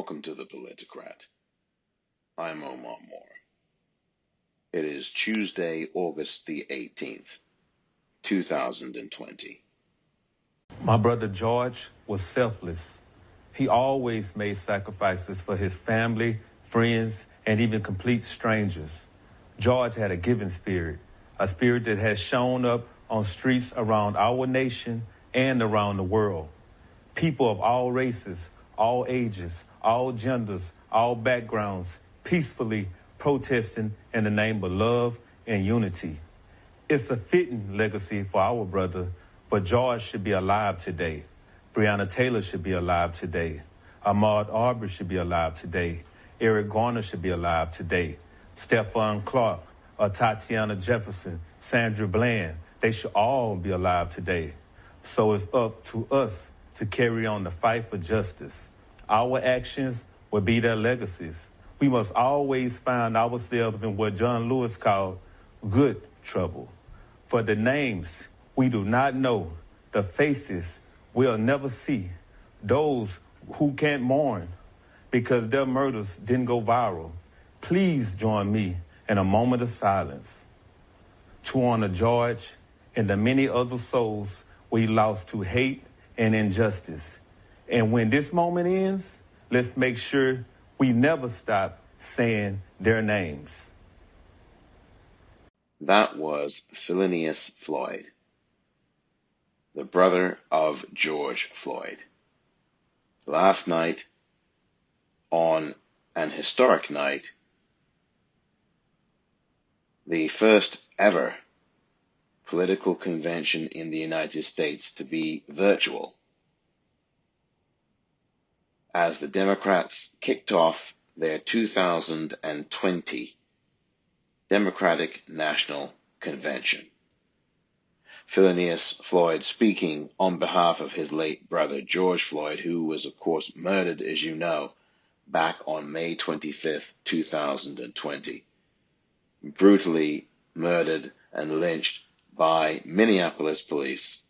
Welcome to the Politicrat. I'm Omar Moore. It is Tuesday, August the 18th, 2020. My brother George was selfless. He always made sacrifices for his family, friends, and even complete strangers. George had a giving spirit, a spirit that has shown up on streets around our nation and around the world. People of all races, all ages, all genders, all backgrounds, peacefully protesting in the name of love and unity. It's a fitting legacy for our brother, but George should be alive today. Breonna Taylor should be alive today. Ahmaud Arbery should be alive today. Eric Garner should be alive today. Stephon Clark, Tatiana Jefferson, Sandra Bland, they should all be alive today. So it's up to us to carry on the fight for justice. Our actions will be their legacies. We must always find ourselves in what John Lewis called good trouble. For the names we do not know, the faces we'll never see, those who can't mourn because their murders didn't go viral. Please join me in a moment of silence to honor George and the many other souls we lost to hate and injustice. And when this moment ends, let's make sure we never stop saying their names. That was Phineas Floyd, the brother of George Floyd. Last night, on an historic night, the first ever political convention in the United States to be virtual, as the Democrats kicked off their 2020 Democratic National Convention. Phineas Floyd speaking on behalf of his late brother George Floyd, who was of course murdered, as you know, back on May 25th, 2020. Brutally murdered and lynched by Minneapolis police.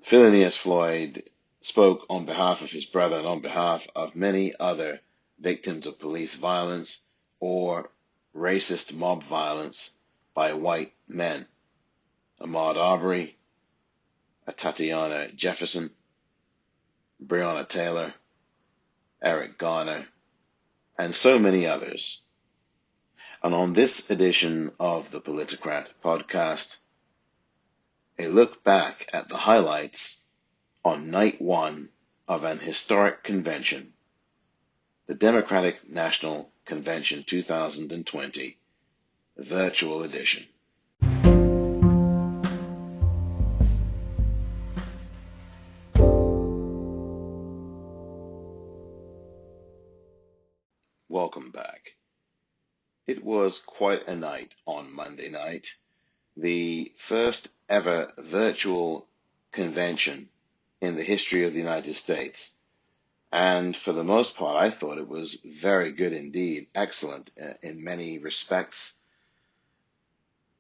Phineas Floyd spoke on behalf of his brother and on behalf of many other victims of police violence or racist mob violence by white men. Ahmaud Arbery, Tatiana Jefferson, Breonna Taylor, Eric Garner, and so many others. And on this edition of the Politicrat podcast, a look back at the highlights on night one of an historic convention, the Democratic National Convention 2020, virtual edition. Welcome back. It was quite a night on Monday night, the first ever virtual convention in the history of the United States. And for the most part, I thought it was very good indeed, excellent in many respects.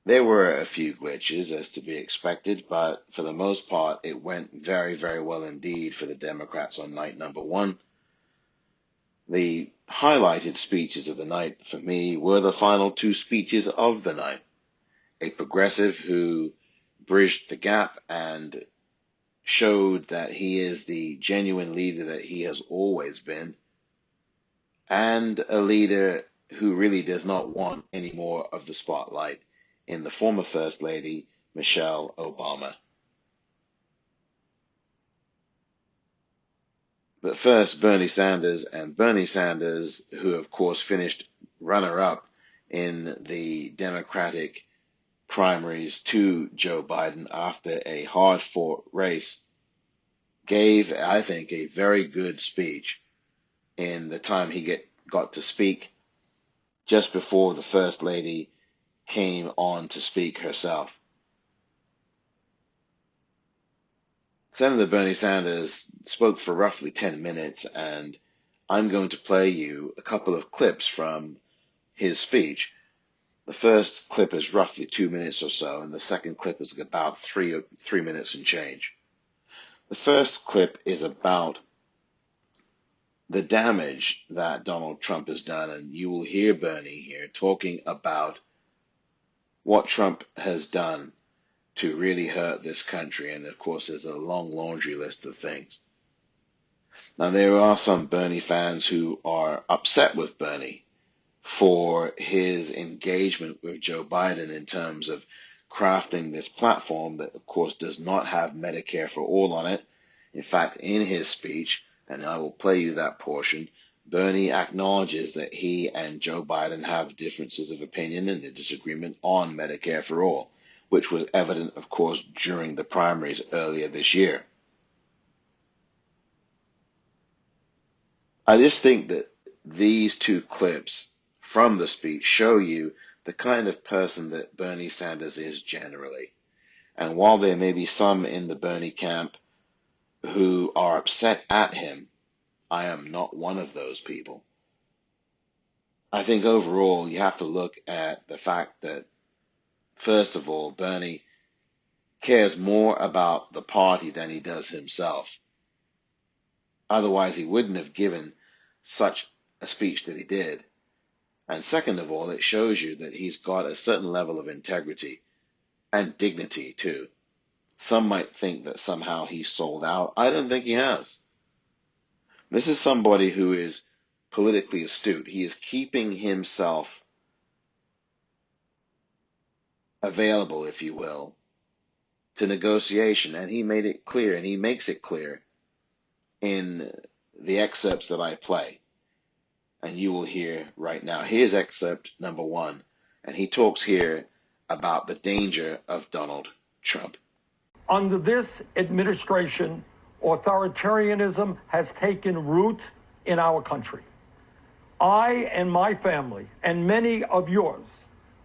There were a few glitches as to be expected, but for the most part, it went very, very well indeed for the Democrats on night number one. The highlighted speeches of the night for me were the final two speeches of the night. A progressive who bridged the gap and showed that he is the genuine leader that he has always been, and a leader who really does not want any more of the spotlight in the former First Lady, Michelle Obama. But first, Bernie Sanders, who of course finished runner-up in the Democratic primaries to Joe Biden after a hard-fought race, gave, I think, a very good speech in the time he got to speak just before the First Lady came on to speak herself. Senator Bernie Sanders spoke for roughly 10 minutes, and I'm going to play you a couple of clips from his speech. The first clip is roughly 2 minutes or so, and the second clip is about three minutes and change. The first clip is about the damage that Donald Trump has done, and you will hear Bernie here talking about what Trump has done to really hurt this country. And of course, there's a long laundry list of things. Now, there are some Bernie fans who are upset with Bernie for his engagement with Joe Biden in terms of crafting this platform that, of course, does not have Medicare for all on it. In fact, in his speech, and I will play you that portion, Bernie acknowledges that he and Joe Biden have differences of opinion and a disagreement on Medicare for all, which was evident, of course, during the primaries earlier this year. I just think that these two clips from the speech show you the kind of person that Bernie Sanders is generally. And while there may be some in the Bernie camp who are upset at him, I am not one of those people. I think overall you have to look at the fact that, first of all, Bernie cares more about the party than he does himself. Otherwise, he wouldn't have given such a speech that he did. And second of all, it shows you that he's got a certain level of integrity and dignity too. Some might think that somehow he's sold out. I don't think he has. This is somebody who is politically astute. He is keeping himself available, if you will, to negotiation. And he made it clear, and he makes it clear in the excerpts that I play. And you will hear right now. Here's excerpt number 1. And he talks here about the danger of Donald Trump. Under this administration, authoritarianism has taken root in our country. I and my family, and many of yours,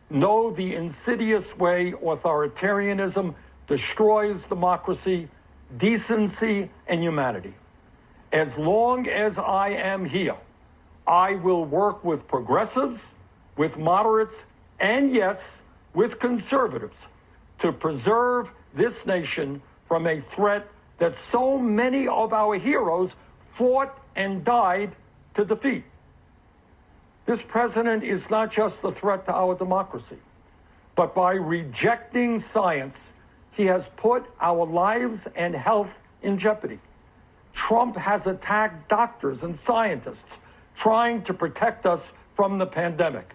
know the insidious way authoritarianism destroys democracy, decency, and humanity. As long as I am here, I will work with progressives, with moderates, and yes, with conservatives to preserve this nation from a threat that so many of our heroes fought and died to defeat. This president is not just a threat to our democracy, but by rejecting science, he has put our lives and health in jeopardy. Trump has attacked doctors and scientists trying to protect us from the pandemic,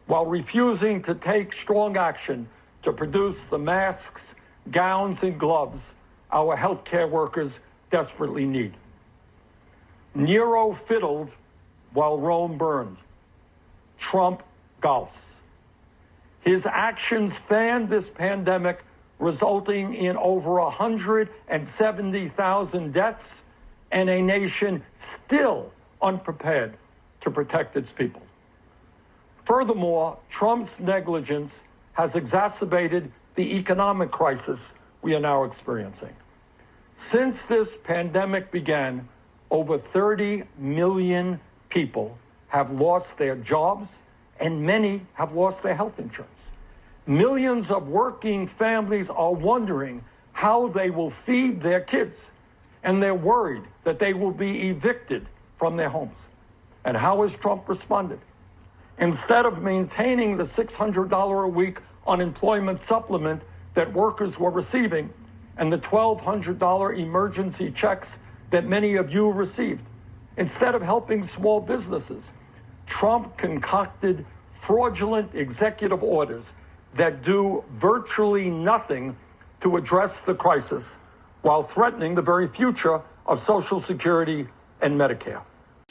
while refusing to take strong action to produce the masks, gowns, and gloves our healthcare workers desperately need. Nero fiddled while Rome burned. Trump golfs. His actions fanned this pandemic, resulting in over 170,000 deaths and a nation still unprepared to protect its people. Furthermore, Trump's negligence has exacerbated the economic crisis we are now experiencing. Since this pandemic began, over 30 million people have lost their jobs, and many have lost their health insurance. Millions of working families are wondering how they will feed their kids, and they're worried that they will be evicted from their homes. And how has Trump responded? Instead of maintaining the $600 a week unemployment supplement that workers were receiving and the $1,200 emergency checks that many of you received, instead of helping small businesses, Trump concocted fraudulent executive orders that do virtually nothing to address the crisis while threatening the very future of Social Security and Medicare.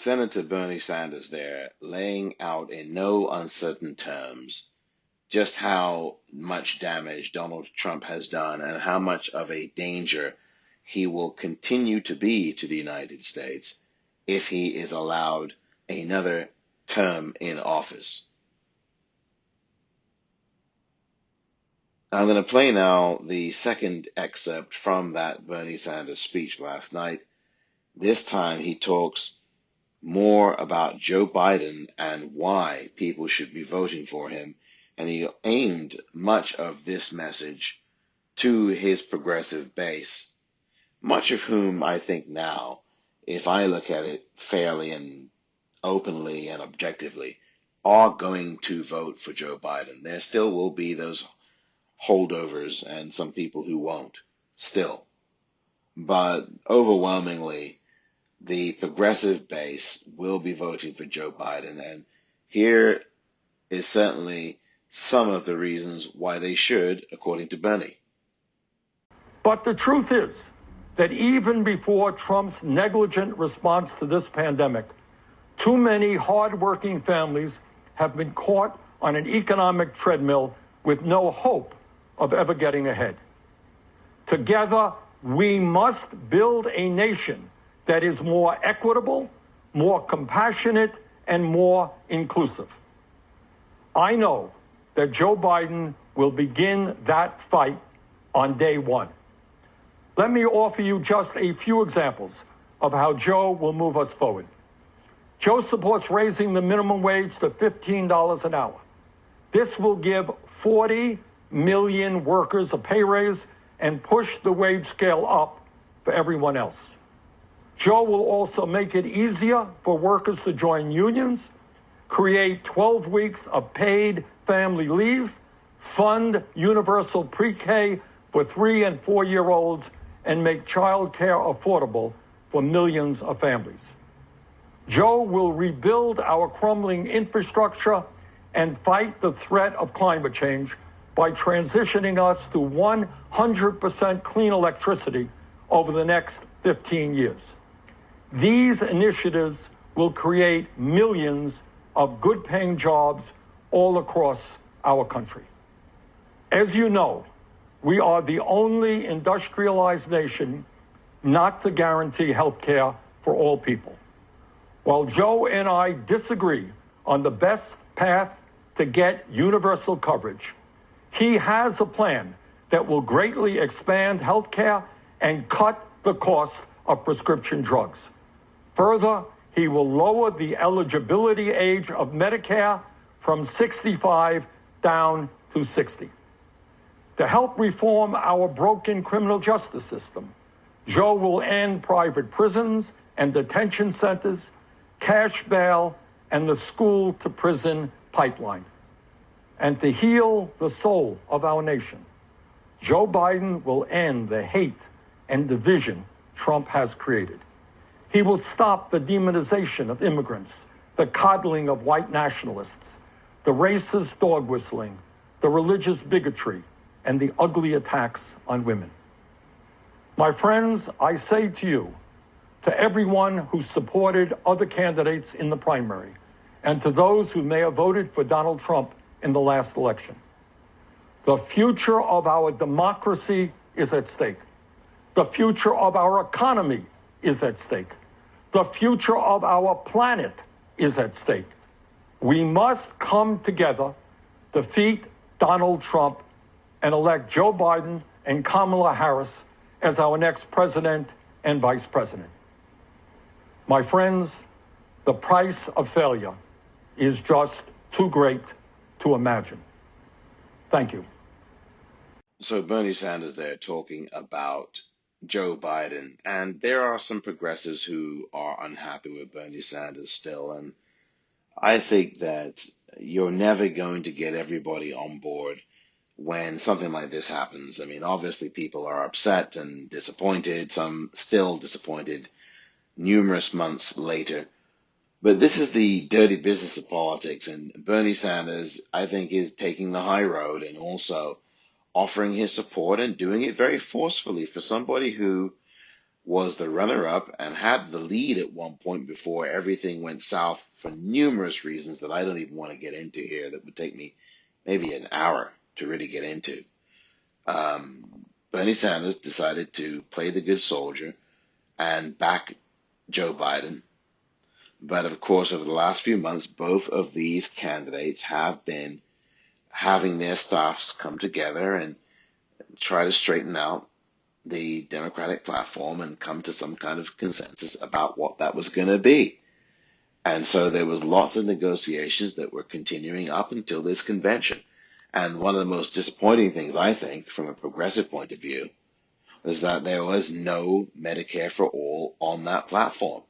Senator Bernie Sanders there laying out in no uncertain terms just how much damage Donald Trump has done and how much of a danger he will continue to be to the United States if he is allowed another term in office. I'm going to play now the second excerpt from that Bernie Sanders speech last night. This time he talks more about Joe Biden and why people should be voting for him, and he aimed much of this message to his progressive base. much of whom I think now, if I look at it fairly and openly and objectively, are going to vote for Joe Biden. There still will be those holdovers and some people who won't, still. But overwhelmingly, the progressive base will be voting for Joe Biden. And here is certainly some of the reasons why they should, according to Bernie. But the truth is that even before Trump's negligent response to this pandemic, too many hardworking families have been caught on an economic treadmill with no hope of ever getting ahead. Together, we must build a nation that is more equitable, more compassionate, and more inclusive. I know that Joe Biden will begin that fight on day one. Let me offer you just a few examples of how Joe will move us forward. Joe supports raising the minimum wage to $15 an hour. This will give 40 million workers a pay raise and push the wage scale up for everyone else. Joe will also make it easier for workers to join unions, create 12 weeks of paid family leave, fund universal pre-K for 3- and 4-year-olds, and make child care affordable for millions of families. Joe will rebuild our crumbling infrastructure and fight the threat of climate change by transitioning us to 100% clean electricity over the next 15 years. These initiatives will create millions of good-paying jobs all across our country. As you know, we are the only industrialized nation not to guarantee health care for all people. While Joe and I disagree on the best path to get universal coverage, he has a plan that will greatly expand health care and cut the cost of prescription drugs. Further, he will lower the eligibility age of Medicare from 65 down to 60. To help reform our broken criminal justice system, Joe will end private prisons and detention centers, cash bail, and the school-to-prison pipeline. And to heal the soul of our nation, Joe Biden will end the hate and division Trump has created. He will stop the demonization of immigrants, the coddling of white nationalists, the racist dog whistling, the religious bigotry, and the ugly attacks on women. My friends, I say to you, to everyone who supported other candidates in the primary, and to those who may have voted for Donald Trump in the last election, the future of our democracy is at stake. The future of our economy is at stake. The future of our planet is at stake. We must come together, defeat Donald Trump, and elect Joe Biden and Kamala Harris as our next president and vice president. My friends, the price of failure is just too great to imagine. Thank you. So Bernie Sanders there talking about Joe Biden, and there are some progressives who are unhappy with Bernie Sanders still, and I think that you're never going to get everybody on board when something like this happens. I mean, obviously people are upset and disappointed, some still disappointed numerous months later. But this is the dirty business of politics, and Bernie Sanders, I think, is taking the high road and also offering his support and doing it very forcefully for somebody who was the runner-up and had the lead at one point before everything went south for numerous reasons that I don't even want to get into here. That would take me maybe an hour to really get into. Bernie Sanders decided to play the good soldier and back Joe Biden. But of course, over the last few months, both of these candidates have been having their staffs come together and try to straighten out the Democratic platform and come to some kind of consensus about what that was going to be. And so there was lots of negotiations that were continuing up until this convention. And one of the most disappointing things, I think, from a progressive point of view, was that there was no Medicare for all on that platform.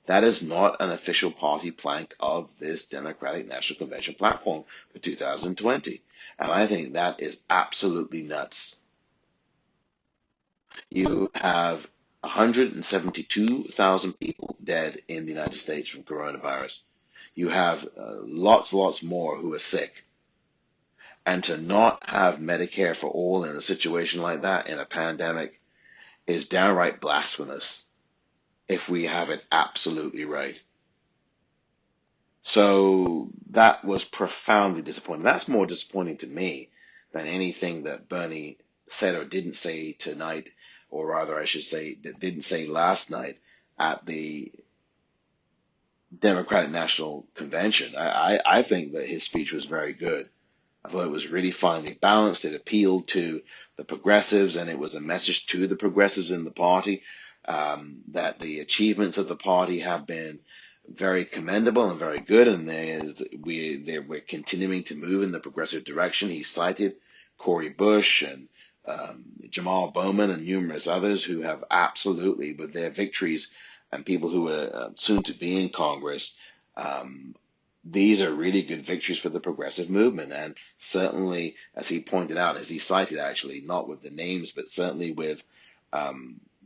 That is not an official party plank of this Democratic National Convention platform for 2020. And I think that is absolutely nuts. You have 172,000 people dead in the United States from coronavirus. You have lots more who are sick. And to not have Medicare for all in a situation like that in a pandemic is downright blasphemous if we have it absolutely right. So that was profoundly disappointing. That's more disappointing to me than anything that Bernie said or didn't say tonight, or rather I should say that didn't say last night at the Democratic National Convention. I think that his speech was very good. I thought it was really finely balanced. It appealed to the progressives, and it was a message to the progressives in the party that the achievements of the party have been very commendable and very good, and we're continuing to move in the progressive direction. He cited Cori Bush and Jamal Bowman and numerous others who have absolutely, with their victories and people who are soon to be in Congress, these are really good victories for the progressive movement. And certainly, as he pointed out, as he cited actually, not with the names, but certainly with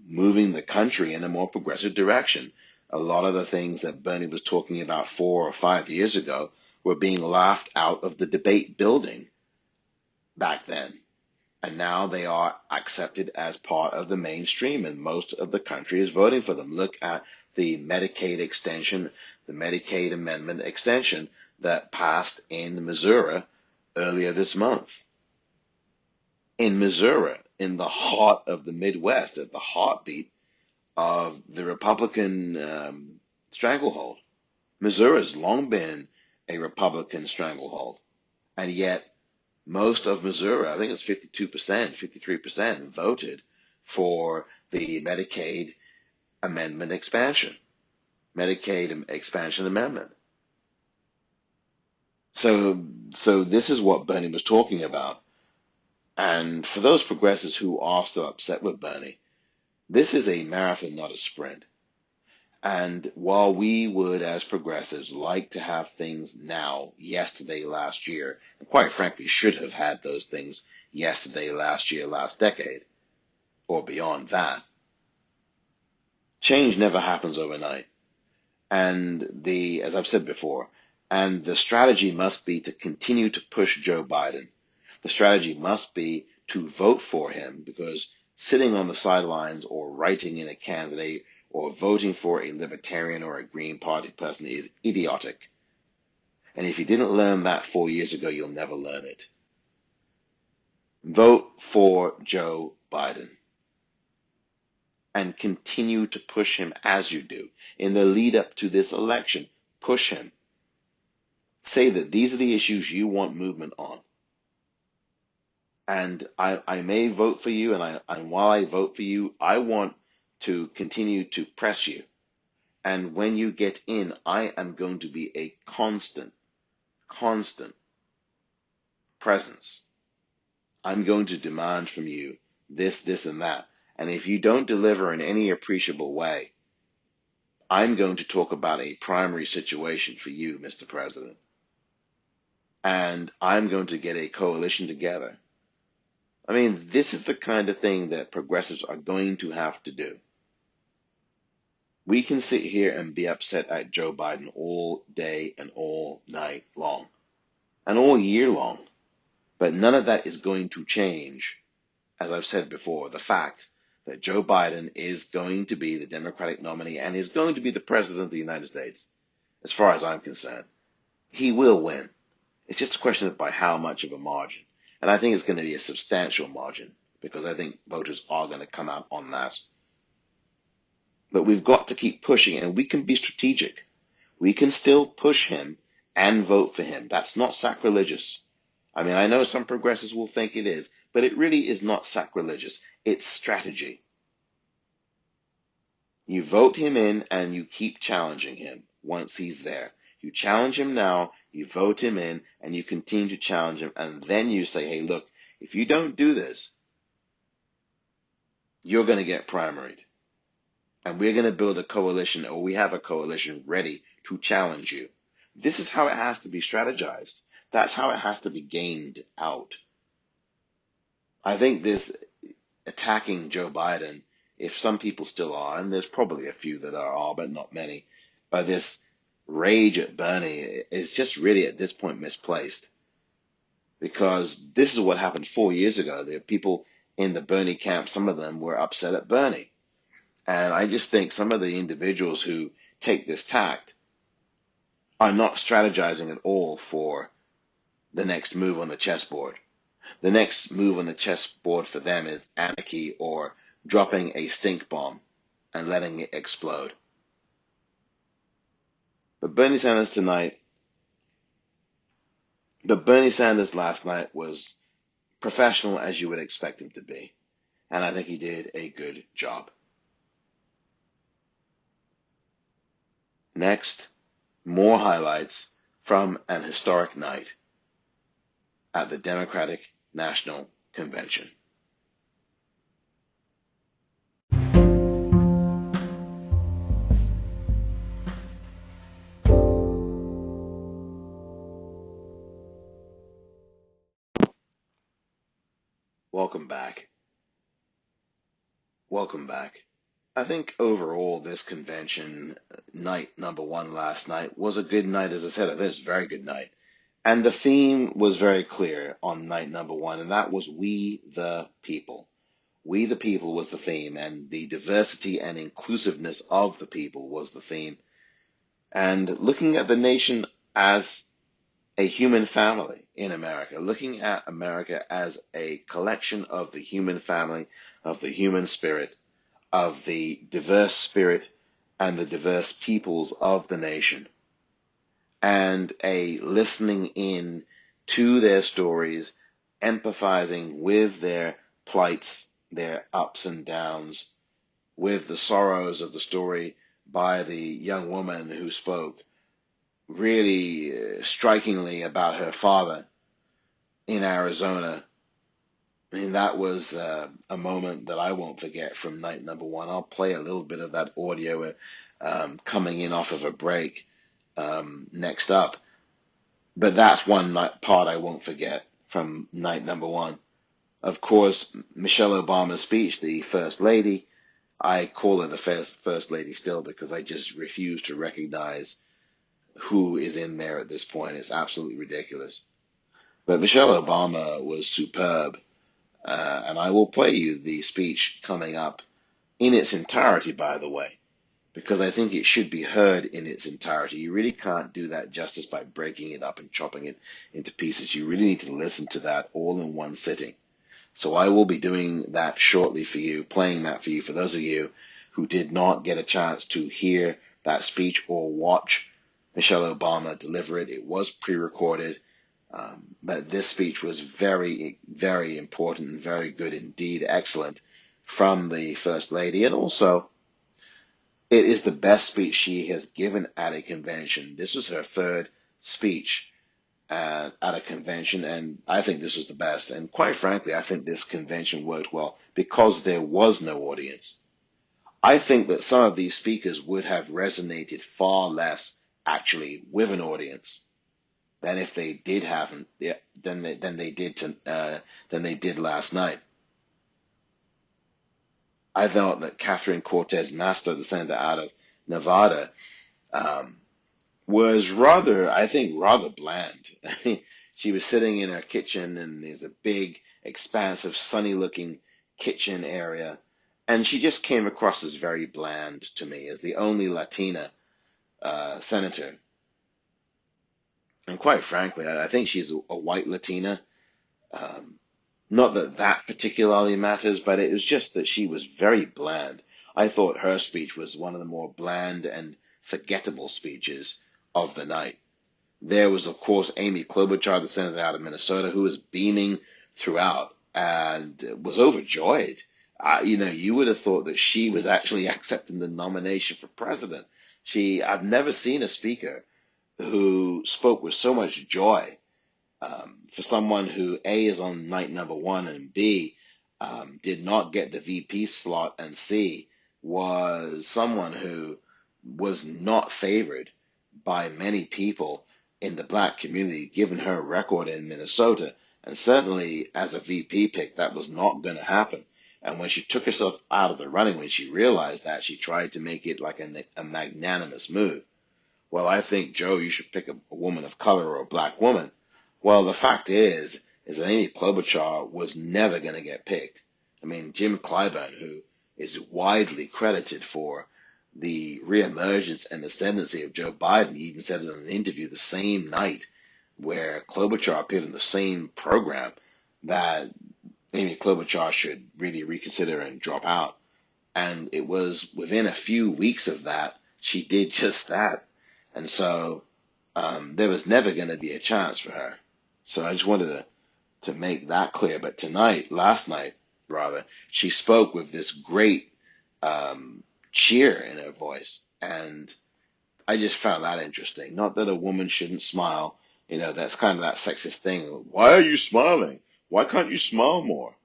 moving the country in a more progressive direction. A lot of the things that Bernie was talking about 4 or 5 years ago were being laughed out of the debate building back then. And now they are accepted as part of the mainstream, and most of the country is voting for them. Look at the Medicaid extension, the Medicaid amendment extension that passed in Missouri earlier this month. In Missouri, in the heart of the Midwest, at the heartbeat of the Republican stranglehold. Missouri has long been a Republican stranglehold, and yet most of Missouri, I think it's 52%, 53%, voted for the Medicaid amendment expansion, Medicaid expansion amendment. So this is what Bernie was talking about. And for those progressives who are still upset with Bernie, this is a marathon, not a sprint. And while we would, as progressives, like to have things now, yesterday, last year, and quite frankly should have had those things yesterday, last year, last decade, or beyond that, change never happens overnight. And as I've said before, and the strategy must be to continue to push Joe Biden. The strategy must be to vote for him, because sitting on the sidelines or writing in a candidate or voting for a Libertarian or a Green Party person is idiotic. And if you didn't learn that 4 years ago, you'll never learn it. Vote for Joe Biden and continue to push him as you do. In the lead up to this election, push him. Say that these are the issues you want movement on. And I may vote for you, and while I vote for you, I want to continue to press you. And when you get in, I am going to be a constant presence. I'm going to demand from you this, and that. And if you don't deliver in any appreciable way, I'm going to talk about a primary situation for you, Mr. President. And I'm going to get a coalition together. I mean, this is the kind of thing that progressives are going to have to do. We can sit here and be upset at Joe Biden all day and all night long, and all year long. But none of that is going to change, as I've said before, the fact that Joe Biden is going to be the Democratic nominee and is going to be the President of the United States, as far as I'm concerned. He will win. It's just a question of by how much of a margin. And I think it's going to be a substantial margin, because I think voters are going to come out en masse. But we've got to keep pushing, and we can be strategic. We can still push him and vote for him. That's not sacrilegious. I mean, I know some progressives will think it is, but it really is not sacrilegious. It's strategy. You vote him in and you keep challenging him once he's there. You challenge him now, you vote him in, and you continue to challenge him, and then you say, hey, look, if you don't do this, you're going to get primaried. And we're going to build a coalition, or we have a coalition ready to challenge you. This is how it has to be strategized. That's how it has to be gamed out. I think this attacking Joe Biden, if some people still are, and there's probably a few that are, but not many, but this rage at Bernie is just really at this point misplaced. Because this is what happened 4 years ago. There are people in the Bernie camp, some of them were upset at Bernie. And I just think some of the individuals who take this tact are not strategizing at all for the next move on the chessboard. The next move on the chessboard for them is anarchy or dropping a stink bomb and letting it explode. But Bernie Sanders last night was professional as you would expect him to be. And I think he did a good job. Next, more highlights from an historic night at the Democratic National Convention. Welcome back. Welcome back. I think overall this convention, night number one last night, was a good night. As I said, I think it was a very good night. And the theme was very clear on night number one, and that was We the People. We the People was the theme, and the diversity and inclusiveness of the people was the theme. And looking at the nation as a human family in America, looking at America as a collection of the human family, of the human spirit, of the diverse spirit and the diverse peoples of the nation, and a listening in to their stories, empathizing with their plights, their ups and downs, with the sorrows of the story by the young woman who spoke really strikingly about her father in Arizona. I mean, that was a moment that I won't forget from night number one. I'll play a little bit of that audio coming in off of a break next up. But that's one part I won't forget from night number one. Of course, Michelle Obama's speech, the First Lady. I call her the First Lady still because I just refuse to recognize who is in there at this point. It's absolutely ridiculous. But Michelle Obama was superb. And I will play you the speech coming up in its entirety, by the way, because I think it should be heard in its entirety. You really can't do that justice by breaking it up and chopping it into pieces. You really need to listen to that all in one sitting. So I will be doing that shortly for you, playing that for you, for those of you who did not get a chance to hear that speech or watch Michelle Obama deliver it. It was pre-recorded. But this speech was very, very important and very good indeed, excellent from the First Lady. And also, it is the best speech she has given at a convention. This was her third speech at a convention, and I think this was the best. And quite frankly, I think this convention worked well because there was no audience. I think that some of these speakers would have resonated far less actually with an audience than if they did haven't than they did last night. I thought that Catherine Cortez Masto, the senator out of Nevada, was rather bland. I mean, she was sitting in her kitchen, and there's a big, expansive, sunny-looking kitchen area, and she just came across as very bland to me, as the only Latina senator. And quite frankly, I think she's a white Latina. Not that that particularly matters, but it was just that she was very bland. I thought her speech was one of the more bland and forgettable speeches of the night. There was, of course, Amy Klobuchar, the senator out of Minnesota, who was beaming throughout and was overjoyed. You would have thought that she was actually accepting the nomination for president. I've never seen a speaker who spoke with so much joy for someone who, A, is on night number one, and B, did not get the VP slot and C was someone who was not favored by many people in the black community, given her record in Minnesota. And certainly as a VP pick, that was not going to happen. And when she took herself out of the running, when she realized that, she tried to make it like a magnanimous move. Well, I think, Joe, you should pick a woman of color or a black woman. Well, the fact is that Amy Klobuchar was never going to get picked. I mean, Jim Clyburn, who is widely credited for the reemergence and ascendancy of Joe Biden, even said in an interview the same night where Klobuchar appeared in the same program that Amy Klobuchar should really reconsider and drop out. And it was within a few weeks of that, she did just that. And so there was never going to be a chance for her. So I just wanted to make that clear. But last night, rather, she spoke with this great cheer in her voice. And I just found that interesting. Not that a woman shouldn't smile. You know, that's kind of that sexist thing. Why are you smiling? Why can't you smile more?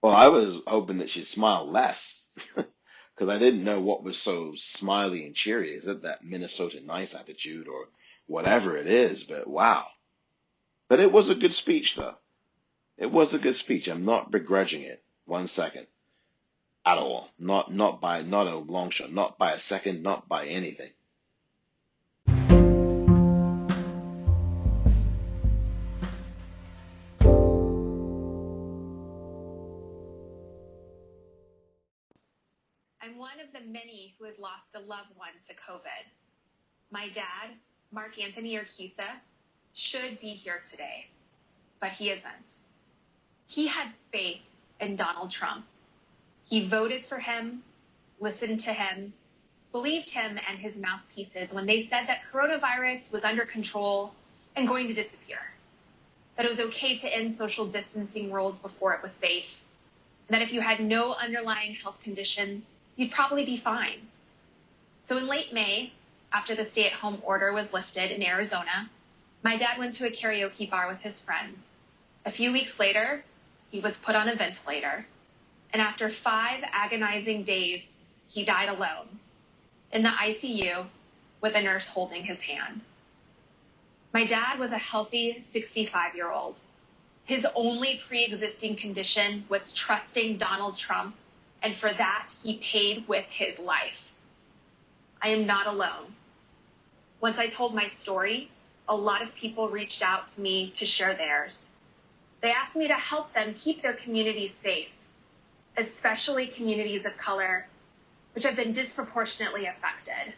Well, I was hoping that she'd smile less because I didn't know what was so smiley and cheery. Is it that Minnesota nice attitude or whatever it is? But wow. But it was a good speech, though. It was a good speech. I'm not begrudging it 1 second at all. Not a long shot, not by a second, not by anything. I'm one of the many who has lost a loved one to COVID. My dad, Mark Anthony Urquiza, should be here today, but he isn't. He had faith in Donald Trump. He voted for him, listened to him, believed him and his mouthpieces when they said that coronavirus was under control and going to disappear, that it was okay to end social distancing rules before it was safe, and that if you had no underlying health conditions, you'd probably be fine. So in late May, after the stay-at-home order was lifted in Arizona, my dad went to a karaoke bar with his friends. A few weeks later, he was put on a ventilator, and after 5 agonizing days, he died alone in the ICU with a nurse holding his hand. My dad was a healthy 65-year-old. His only pre-existing condition was trusting Donald Trump, and for that, he paid with his life. I am not alone. Once I told my story, a lot of people reached out to me to share theirs. They asked me to help them keep their communities safe, especially communities of color, which have been disproportionately affected.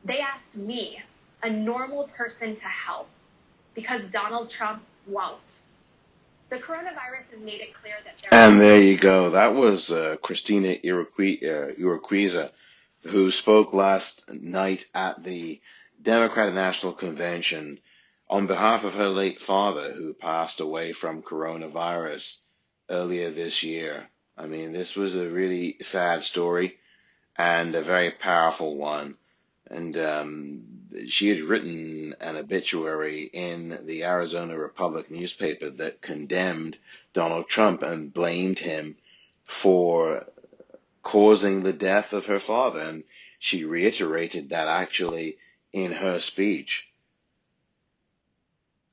They asked me, a normal person, to help because Donald Trump won't. The coronavirus has made it clear that And there you go. That was Christina Iroquiza, who spoke last night at the Democratic National Convention on behalf of her late father, who passed away from coronavirus earlier this year. I mean, this was a really sad story and a very powerful one. And she had written an obituary in the Arizona Republic newspaper that condemned Donald Trump and blamed him for causing the death of her father. And she reiterated that actually in her speech.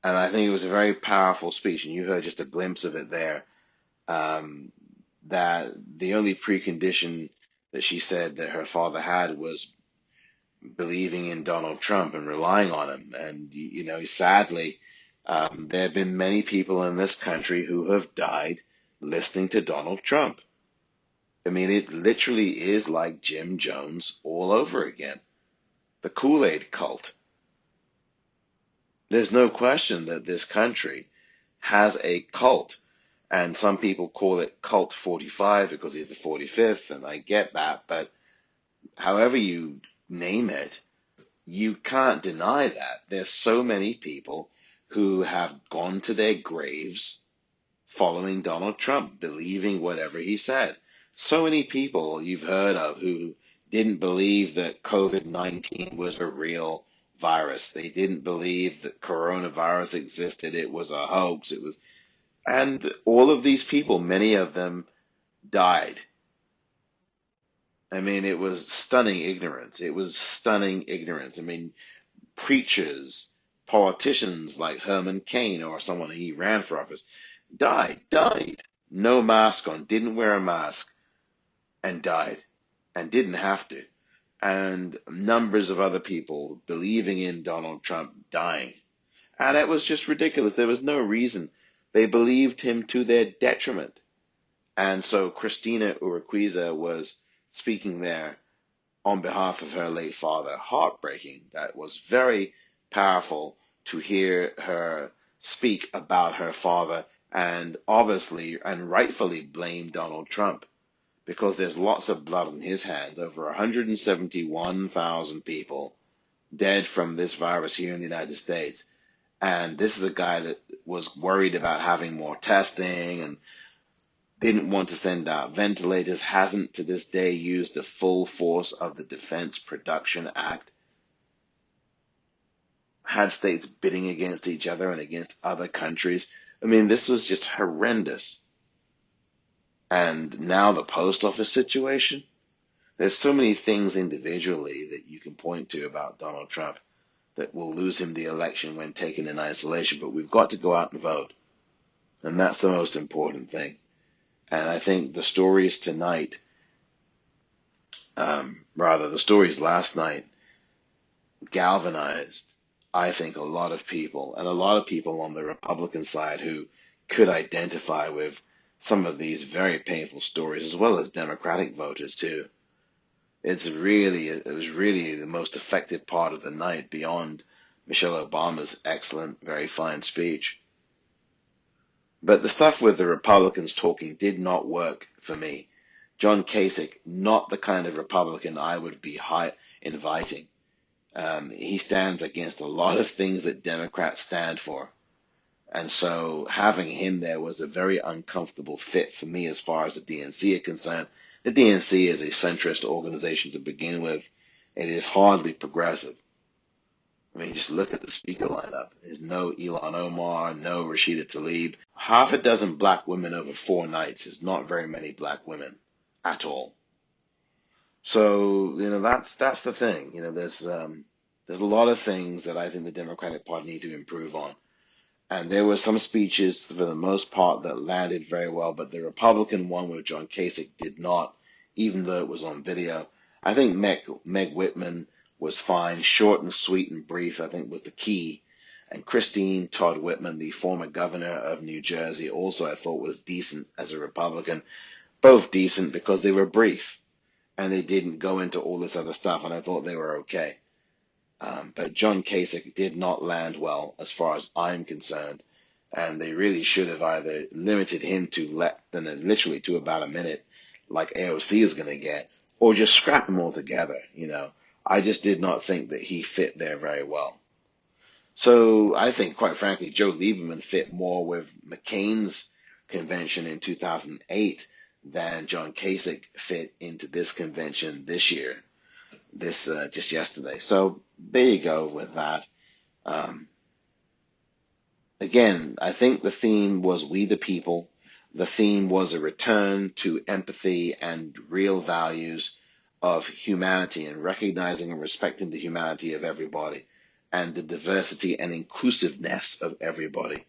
And I think it was a very powerful speech, and you heard just a glimpse of it there. That the only precondition that she said that her father had was believing in Donald Trump and relying on him. And, you know, sadly, there have been many people in this country who have died listening to Donald Trump. I mean, it literally is like Jim Jones all over again. The Kool-Aid cult. There's no question that this country has a cult. And some people call it Cult 45 because he's the 45th, and I get that. But however you name it, you can't deny that. There's so many people who have gone to their graves following Donald Trump, believing whatever he said. So many people you've heard of who didn't believe that COVID-19 was a real virus. They didn't believe that coronavirus existed. It was a hoax. And all of these people, many of them died. I mean, it was stunning ignorance. It was stunning ignorance. I mean, preachers, politicians like Herman Cain or someone he ran for office, died. No mask on, didn't wear a mask, and died, and didn't have to. And numbers of other people believing in Donald Trump dying. And it was just ridiculous. There was no reason. They believed him to their detriment. And so Christina Urquiza was speaking there on behalf of her late father. Heartbreaking. That was very powerful to hear her speak about her father and obviously and rightfully blame Donald Trump because there's lots of blood on his hands. Over 171,000 people dead from this virus here in the United States. And this is a guy that was worried about having more testing and didn't want to send out ventilators, hasn't to this day used the full force of the Defense Production Act, had states bidding against each other and against other countries. I mean, this was just horrendous. And now the post office situation. There's so many things individually that you can point to about Donald Trump that will lose him the election when taken in isolation, but we've got to go out and vote. And that's the most important thing. And I think the stories tonight, the stories last night galvanized, I think, a lot of people, and a lot of people on the Republican side who could identify with some of these very painful stories, as well as Democratic voters too. It was really the most effective part of the night beyond Michelle Obama's excellent, very fine speech. But the stuff with the Republicans talking did not work for me. John Kasich, not the kind of Republican I would be inviting. He stands against a lot of things that Democrats stand for. And so having him there was a very uncomfortable fit for me as far as the DNC are concerned. The DNC is a centrist organization to begin with. It is hardly progressive. I mean, just look at the speaker lineup. There's no Ilhan Omar, no Rashida Tlaib. Half a dozen black women over 4 nights is not very many black women at all. So, that's the thing. There's a lot of things that I think the Democratic Party need to improve on. And there were some speeches, for the most part, that landed very well, but the Republican one with John Kasich did not, even though it was on video. I think Meg Whitman was fine, short and sweet and brief, I think was the key. And Christine Todd Whitman, the former governor of New Jersey, also I thought was decent as a Republican. Both decent because they were brief and they didn't go into all this other stuff, and I thought they were okay. But John Kasich did not land well as far as I'm concerned, and they really should have either limited him to literally to about a minute, like AOC is going to get, or just scrap him altogether. I just did not think that he fit there very well. So I think, quite frankly, Joe Lieberman fit more with McCain's convention in 2008 than John Kasich fit into this convention this year. Just yesterday. So there you go with that. Again, I think the theme was We the People. The theme was a return to empathy and real values of humanity and recognizing and respecting the humanity of everybody and the diversity and inclusiveness of everybody.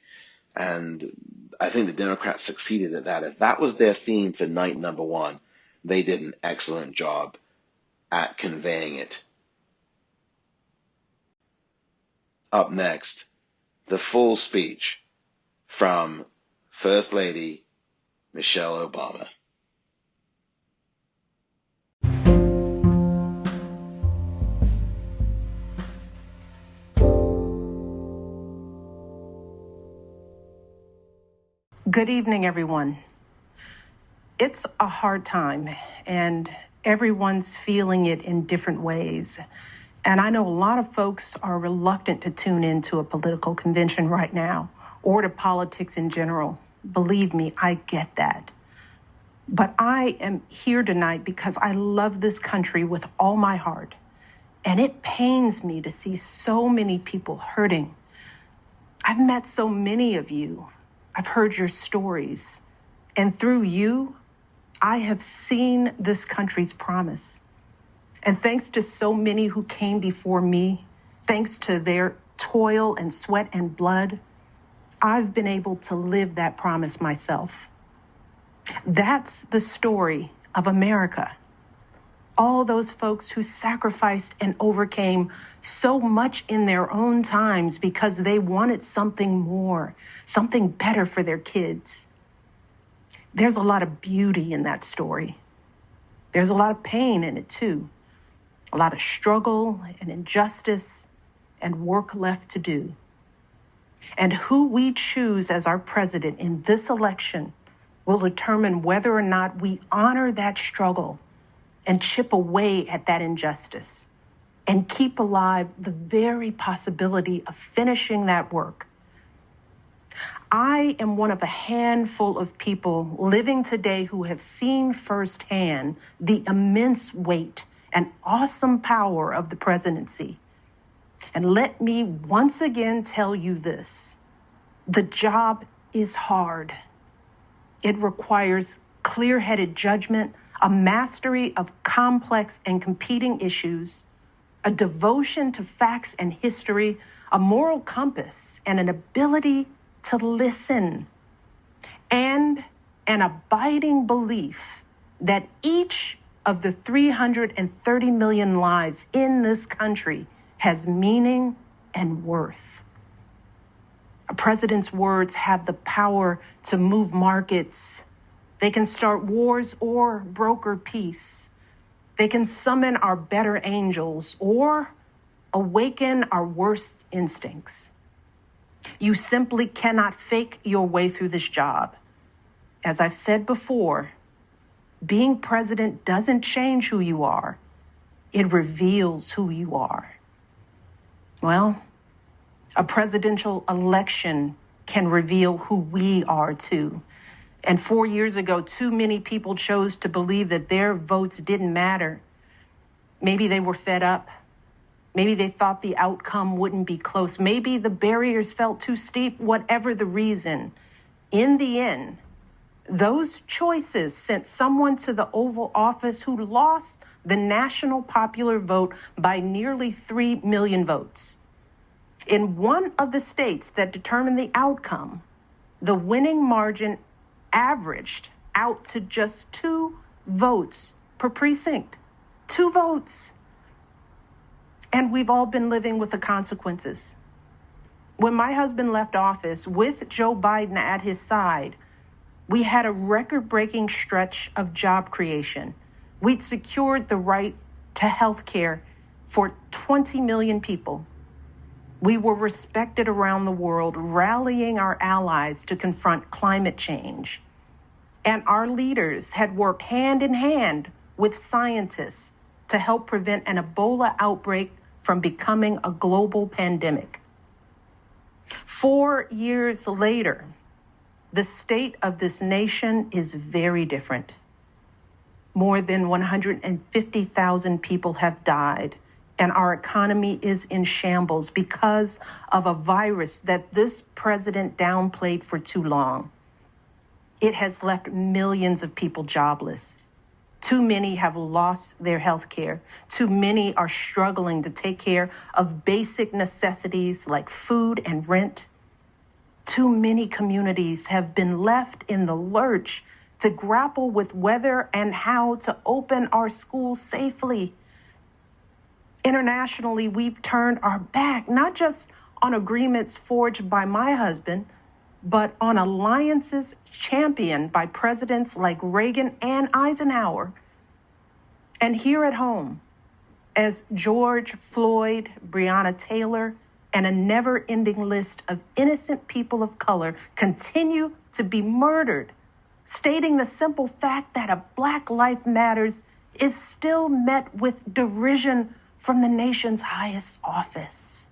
And I think the Democrats succeeded at that. If that was their theme for night number 1, they did an excellent job at conveying it. Up next, the full speech from First Lady Michelle Obama. Good evening, everyone. It's a hard time, and everyone's feeling it in different ways. And I know a lot of folks are reluctant to tune into a political convention right now or to politics in general. Believe me, I get that. But I am here tonight because I love this country with all my heart. And it pains me to see so many people hurting. I've met so many of you. I've heard your stories. And through you, I have seen this country's promise. And thanks to so many who came before me, thanks to their toil and sweat and blood, I've been able to live that promise myself. That's the story of America. All those folks who sacrificed and overcame so much in their own times because they wanted something more, something better for their kids. There's a lot of beauty in that story. There's a lot of pain in it too. A lot of struggle and injustice and work left to do. And who we choose as our president in this election will determine whether or not we honor that struggle and chip away at that injustice and keep alive the very possibility of finishing that work. I am one of a handful of people living today who have seen firsthand the immense weight and awesome power of the presidency. And let me once again tell you this: the job is hard. It requires clear-headed judgment, a mastery of complex and competing issues, a devotion to facts and history, a moral compass, and an ability to listen, and an abiding belief that each of the 330 million lives in this country has meaning and worth. A president's words have the power to move markets. They can start wars or broker peace. They can summon our better angels or awaken our worst instincts. You simply cannot fake your way through this job. As I've said before, being president doesn't change who you are. It reveals who you are. Well, a presidential election can reveal who we are too. And 4 years ago, too many people chose to believe that their votes didn't matter. Maybe they were fed up. Maybe they thought the outcome wouldn't be close. Maybe the barriers felt too steep, whatever the reason. In the end, those choices sent someone to the Oval Office who lost the national popular vote by nearly 3 million votes. In one of the states that determined the outcome, the winning margin averaged out to just 2 votes per precinct. 2 votes. And we've all been living with the consequences. When my husband left office with Joe Biden at his side, we had a record-breaking stretch of job creation. We'd secured the right to health care for 20 million people. We were respected around the world, rallying our allies to confront climate change. And our leaders had worked hand in hand with scientists to help prevent an Ebola outbreak from becoming a global pandemic. 4 years later, the state of this nation is very different. More than 150,000 people have died, and our economy is in shambles because of a virus that this president downplayed for too long. It has left millions of people jobless. Too many have lost their health care. Too many are struggling to take care of basic necessities like food and rent. Too many communities have been left in the lurch to grapple with whether and how to open our schools safely. Internationally, we've turned our back, not just on agreements forged by my husband, but on alliances championed by presidents like Reagan and Eisenhower. And here at home, as George Floyd, Breonna Taylor, and a never-ending list of innocent people of color continue to be murdered, stating the simple fact that a Black life matters is still met with derision from the nation's highest office.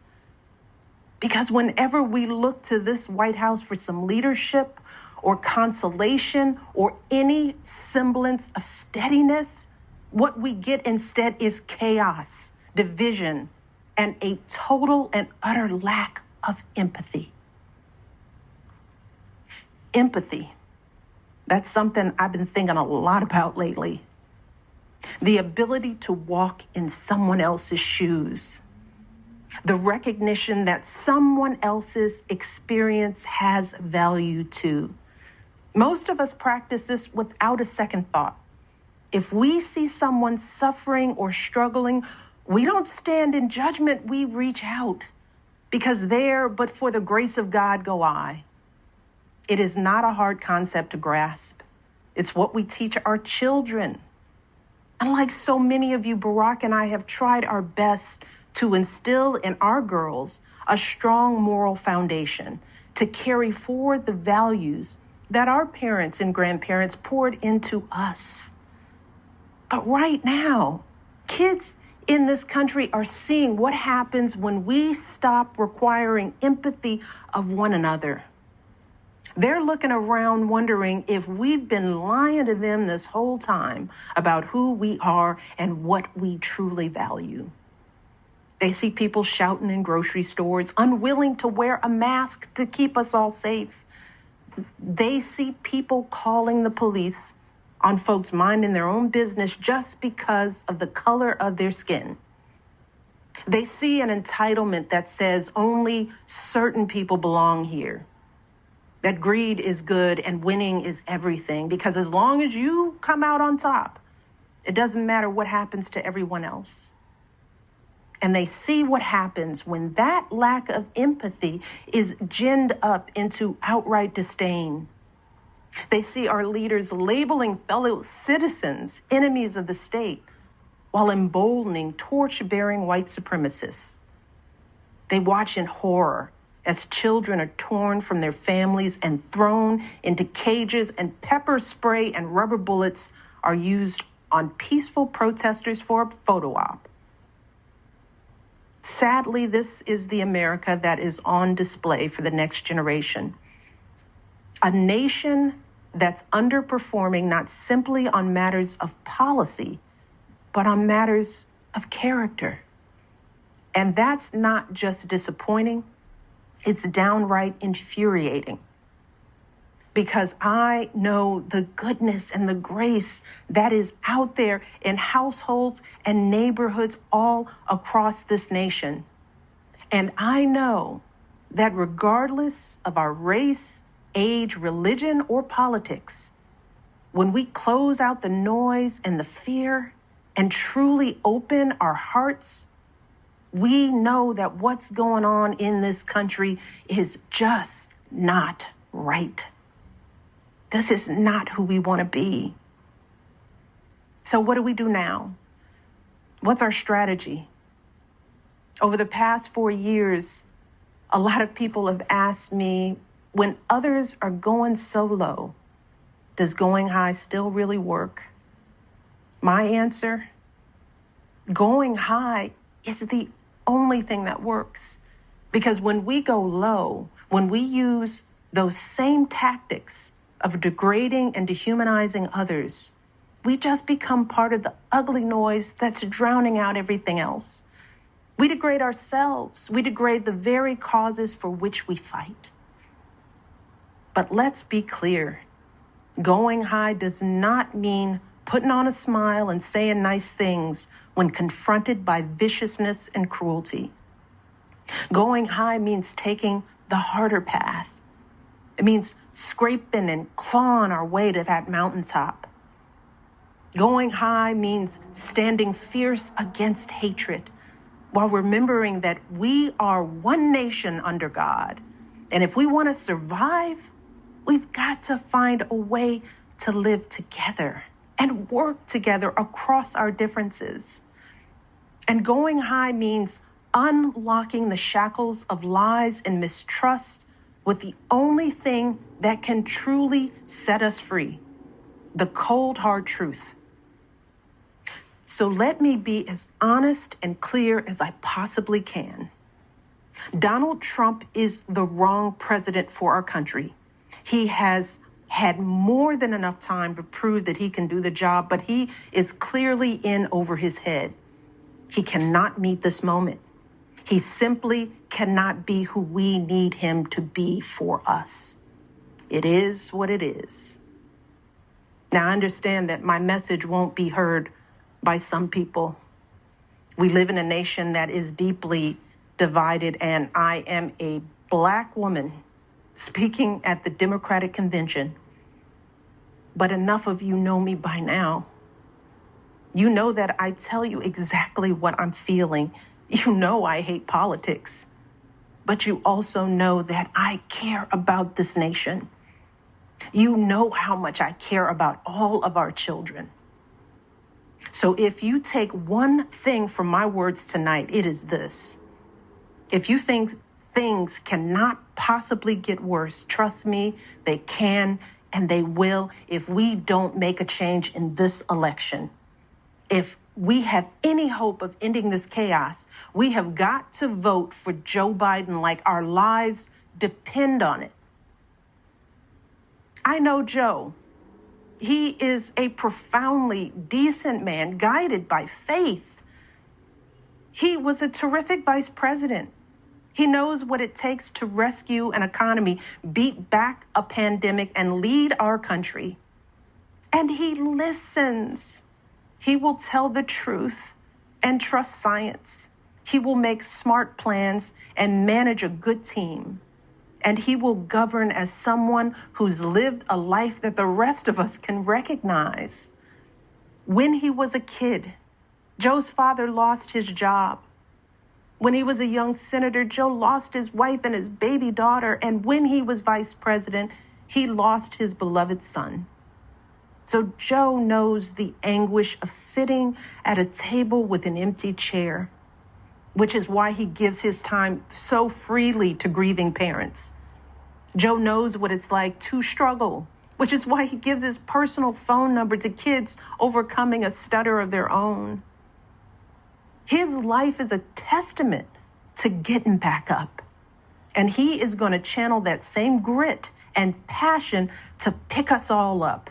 Because whenever we look to this White House for some leadership or consolation or any semblance of steadiness, what we get instead is chaos, division, and a total and utter lack of empathy. Empathy. That's something I've been thinking a lot about lately. The ability to walk in someone else's shoes. The recognition that someone else's experience has value too. Most of us practice this without a second thought. If we see someone suffering or struggling, we don't stand in judgment, we reach out. Because there, but for the grace of God, go I. It is not a hard concept to grasp. It's what we teach our children. And like so many of you, Barack and I have tried our best to instill in our girls a strong moral foundation to carry forward the values that our parents and grandparents poured into us. But right now, kids in this country are seeing what happens when we stop requiring empathy of one another. They're looking around wondering if we've been lying to them this whole time about who we are and what we truly value. They see people shouting in grocery stores, unwilling to wear a mask to keep us all safe. They see people calling the police on folks minding their own business just because of the color of their skin. They see an entitlement that says only certain people belong here. That greed is good and winning is everything, because as long as you come out on top, it doesn't matter what happens to everyone else. And they see what happens when that lack of empathy is ginned up into outright disdain. They see our leaders labeling fellow citizens enemies of the state while emboldening torch-bearing white supremacists. They watch in horror as children are torn from their families and thrown into cages, and pepper spray and rubber bullets are used on peaceful protesters for a photo op. Sadly, this is the America that is on display for the next generation. A nation that's underperforming not simply on matters of policy, but on matters of character. And that's not just disappointing, it's downright infuriating. Because I know the goodness and the grace that is out there in households and neighborhoods all across this nation. And I know that regardless of our race, age, religion, or politics, when we close out the noise and the fear and truly open our hearts, we know that what's going on in this country is just not right. This is not who we want to be. So what do we do now? What's our strategy? Over the past 4 years, a lot of people have asked me, when others are going so low, does going high still really work? My answer, going high is the only thing that works. Because when we go low, when we use those same tactics of degrading and dehumanizing others, we just become part of the ugly noise that's drowning out everything else. We degrade ourselves. We degrade the very causes for which we fight. But let's be clear. Going high does not mean putting on a smile and saying nice things when confronted by viciousness and cruelty. Going high means taking the harder path. It means scraping and clawing our way to that mountaintop. Going high means standing fierce against hatred while remembering that we are one nation under God. And if we want to survive, we've got to find a way to live together and work together across our differences. And going high means unlocking the shackles of lies and mistrust with the only thing that can truly set us free, the cold, hard truth. So let me be as honest and clear as I possibly can. Donald Trump is the wrong president for our country. He has had more than enough time to prove that he can do the job, but he is clearly in over his head. He cannot meet this moment. He simply cannot be who we need him to be for us. It is what it is. Now, I understand that my message won't be heard by some people. We live in a nation that is deeply divided, and I am a Black woman speaking at the Democratic Convention. But enough of you know me by now. You know that I tell you exactly what I'm feeling. You know I hate politics. But you also know that I care about this nation. You know how much I care about all of our children. So if you take one thing from my words tonight, it is this. If you think things cannot possibly get worse, trust me, they can and they will if we don't make a change in this election. If we have any hope of ending this chaos, we have got to vote for Joe Biden like our lives depend on it. I know Joe. He is a profoundly decent man, guided by faith. He was a terrific vice president. He knows what it takes to rescue an economy, beat back a pandemic, and lead our country. And he listens. He will tell the truth and trust science. He will make smart plans and manage a good team. And he will govern as someone who's lived a life that the rest of us can recognize. When he was a kid, Joe's father lost his job. When he was a young senator, Joe lost his wife and his baby daughter. And when he was vice president, he lost his beloved son. So Joe knows the anguish of sitting at a table with an empty chair, which is why he gives his time so freely to grieving parents. Joe knows what it's like to struggle, which is why he gives his personal phone number to kids overcoming a stutter of their own. His life is a testament to getting back up. And he is going to channel that same grit and passion to pick us all up,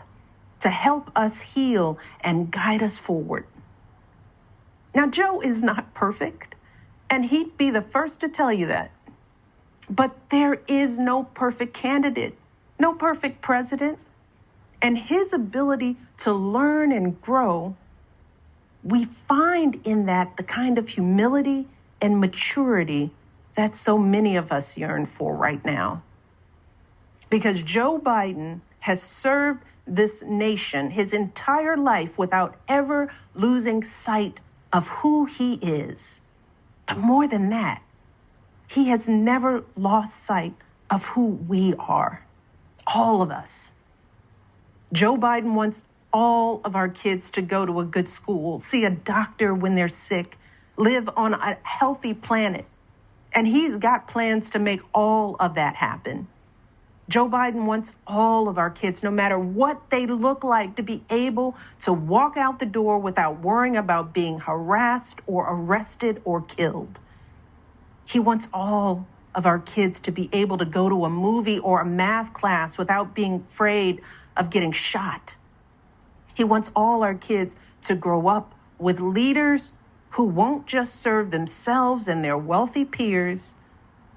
to help us heal and guide us forward. Now, Joe is not perfect, and he'd be the first to tell you that. But there is no perfect candidate, no perfect president. And his ability to learn and grow, we find in that the kind of humility and maturity that so many of us yearn for right now. Because Joe Biden has served this nation his entire life without ever losing sight of who he is. But more than that, he has never lost sight of who we are, all of us. Joe Biden wants all of our kids to go to a good school, see a doctor when they're sick, live on a healthy planet. And he's got plans to make all of that happen. Joe Biden wants all of our kids, no matter what they look like, to be able to walk out the door without worrying about being harassed or arrested or killed. He wants all of our kids to be able to go to a movie or a math class without being afraid of getting shot. He wants all our kids to grow up with leaders who won't just serve themselves and their wealthy peers,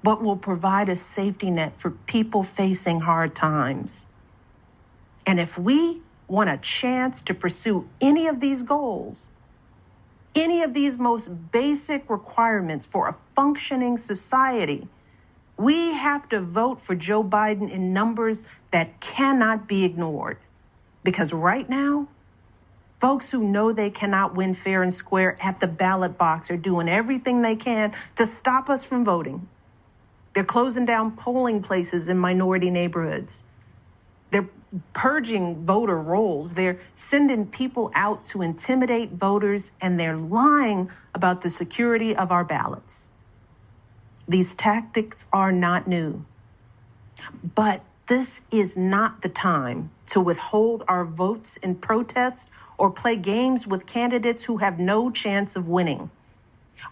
but will provide a safety net for people facing hard times. And if we want a chance to pursue any of these goals, any of these most basic requirements for a functioning society, we have to vote for Joe Biden in numbers that cannot be ignored. Because right now, folks who know they cannot win fair and square at the ballot box are doing everything they can to stop us from voting. They're closing down polling places in minority neighborhoods. They're purging voter rolls. They're sending people out to intimidate voters, and they're lying about the security of our ballots. These tactics are not new. But this is not the time to withhold our votes in protest or play games with candidates who have no chance of winning.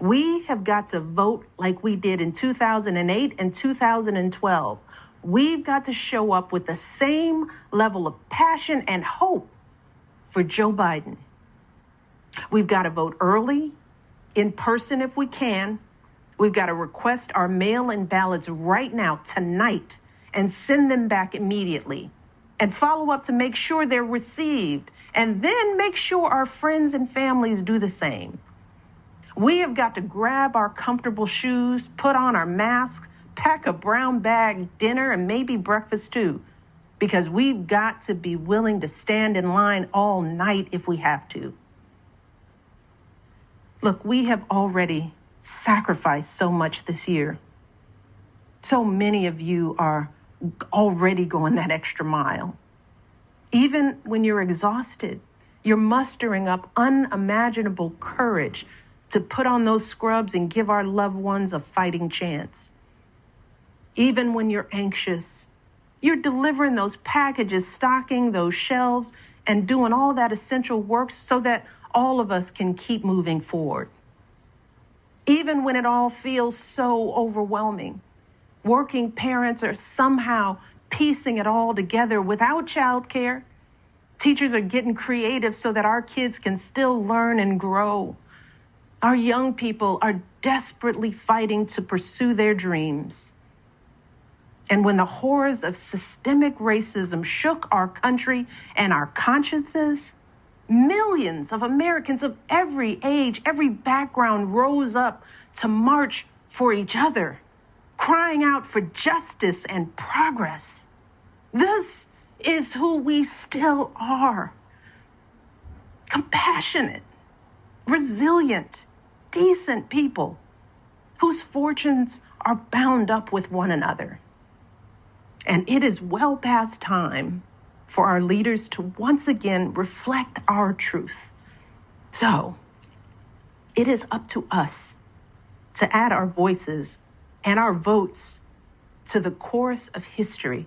We have got to vote like we did in 2008 and 2012. We've got to show up with the same level of passion and hope for Joe Biden. We've got to vote early, in person if we can. We've got to request our mail-in ballots right now, tonight, and send them back immediately, and follow up to make sure they're received, and then make sure our friends and families do the same. We have got to grab our comfortable shoes, put on our masks, pack a brown bag dinner, and maybe breakfast too, because we've got to be willing to stand in line all night if we have to. Look, we have already sacrificed so much this year. So many of you are already going that extra mile. Even when you're exhausted, you're mustering up unimaginable courage to put on those scrubs and give our loved ones a fighting chance. Even when you're anxious, you're delivering those packages, stocking those shelves, and doing all that essential work so that all of us can keep moving forward. Even when it all feels so overwhelming, working parents are somehow piecing it all together without childcare. Teachers are getting creative so that our kids can still learn and grow. Our young people are desperately fighting to pursue their dreams. And when the horrors of systemic racism shook our country and our consciences, millions of Americans of every age, every background rose up to march for each other, crying out for justice and progress. This is who we still are. Compassionate, resilient, decent people whose fortunes are bound up with one another. And it is well past time for our leaders to once again reflect our truth. So, it is up to us to add our voices and our votes to the chorus of history,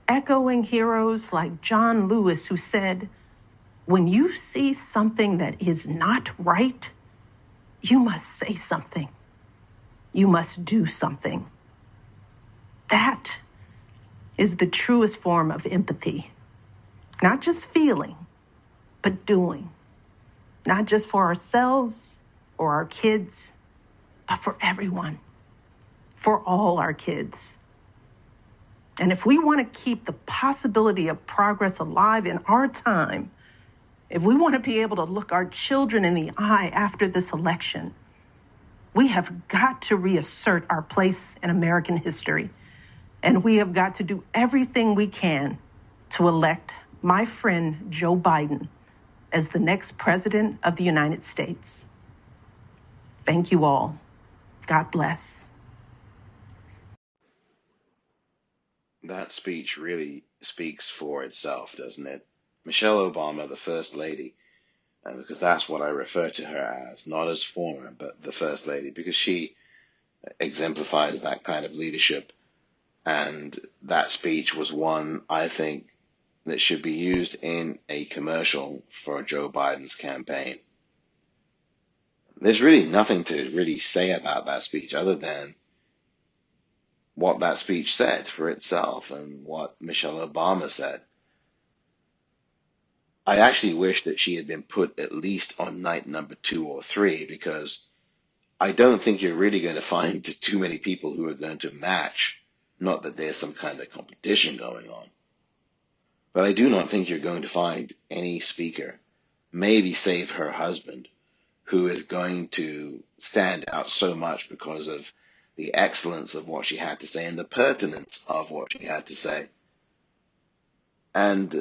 echoing heroes like John Lewis, who said, "When you see something that is not right, you must say something. You must do something." That is the truest form of empathy. Not just feeling, but doing. Not just for ourselves or our kids, but for everyone. For all our kids. And if we want to keep the possibility of progress alive in our time, if we want to be able to look our children in the eye after this election, we have got to reassert our place in American history. And we have got to do everything we can to elect my friend Joe Biden as the next president of the United States. Thank you all. God bless. That speech really speaks for itself, doesn't it? Michelle Obama, the First Lady, because that's what I refer to her as, not as former, but the First Lady, because she exemplifies that kind of leadership. And that speech was one, I think, that should be used in a commercial for Joe Biden's campaign. There's really nothing to really say about that speech other than what that speech said for itself and what Michelle Obama said. I actually wish that she had been put at least on night number 2 or 3, because I don't think you're really going to find too many people who are going to match. Not that there's some kind of competition going on, but I do not think you're going to find any speaker, maybe save her husband, who is going to stand out so much because of the excellence of what she had to say and the pertinence of what she had to say. And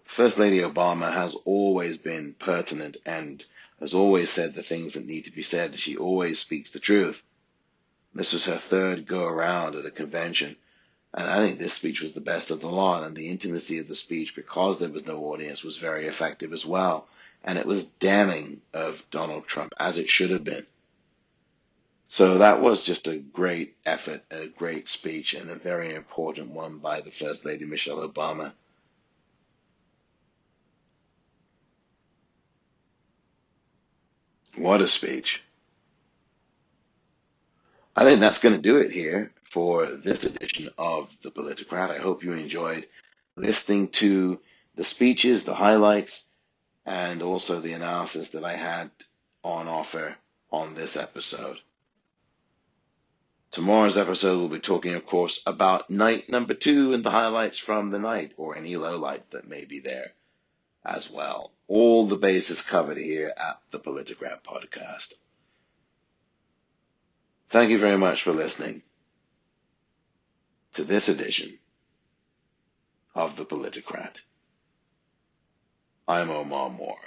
First Lady Obama has always been pertinent and has always said the things that need to be said. She always speaks the truth. This was her third go around at a convention. And I think this speech was the best of the lot, and the intimacy of the speech, because there was no audience, was very effective as well. And it was damning of Donald Trump, as it should have been. So that was just a great effort, a great speech, and a very important one by the First Lady, Michelle Obama. What a speech. I think that's going to do it here for this edition of The Politicrat. I hope you enjoyed listening to the speeches, the highlights, and also the analysis that I had on offer on this episode. Tomorrow's episode will be talking, of course, about night number 2 and the highlights from the night, or any lowlights that may be there as well. All the bases covered here at the Politicrat Podcast. Thank you very much for listening to this edition of the Politicrat. I'm Omar Moore.